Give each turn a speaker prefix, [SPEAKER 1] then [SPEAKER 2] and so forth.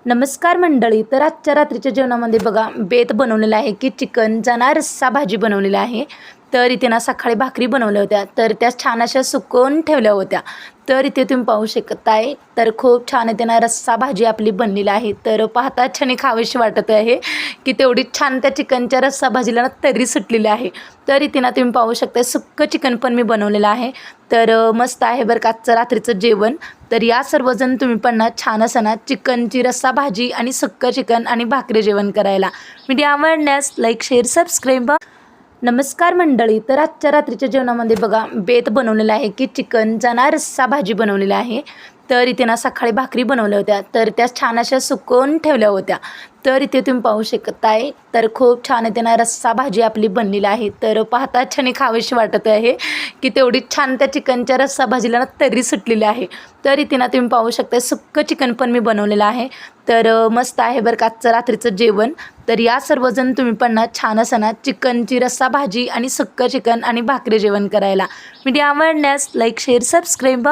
[SPEAKER 1] नमस्कार मंडळी. तर आजच्या रात्रीच्या जेवणामध्ये बघा बेत बनवलेला आहे की चिकनचा ना रस्सा भाजी बनवलेला आहे. तर इथे ना सकाळी भाकरी बनवल्या होत्या, तर त्या छान अशा सुकवून ठेवल्या होत्या. तर इथे तुम्ही पाहू शकताय, तर खूप छान इथे ना रस्सा भाजी आपली बनलेली आहे. तर पाहता छान खावीशी वाटत आहे की तेवढी छान त्या चिकनच्या रस्सा भाजीला ना तर्री सुटलेली आहे. तर इथे ना तुम्ही पाहू शकता सुक्कं चिकन पण मी बनवलेलं आहे. तर मस्त आहे बरं का आजचं रात्रीचं जेवण. तर या सर्वजण तुम्ही पण ना छान असं ना चिकनची रस्सा भाजी आणि सुक्कं चिकन आणि भाकरी जेवण करायला. व्हिडिओ आवडल्यास लाईक शेअर सबस्क्राईब. नमस्कार मंडळी. तर आजच्या रात्रीच्या जेवणामध्ये बघा बेत बनवलेला आहे की चिकनचा ना रस्सा भाजी बनवलेला आहे. तर इथे ना सकाळी भाकरी बनवल्या होत्या, तर त्या छान अशा सुकवून ठेवल्या होत्या. तर इथे तुम्ही पाहू शकताय, तर खूप छान इथे ना रस्सा भाजी आपली बनलेली आहे. तर पाहता छान खावीशी वाटत आहे की तेवढी छान त्या चिकनच्या रस्सा भाजीला ना तर्री सुटलेली आहे. तर इथे ना तुम्ही पाहू शकता सुक्कं चिकन पण मी बनवलेलं आहे. तर मस्त आहे बरं का आजचं रात्रीचं जेवण. तर या सर्वजण तुम्ही पण ना छान असं ना चिकनची रस्सा भाजी आणि सुक्कं चिकन आणि भाकरी जेवण करायला. व्हिडिओ आवडल्यास लाईक शेअर सबस्क्राईब.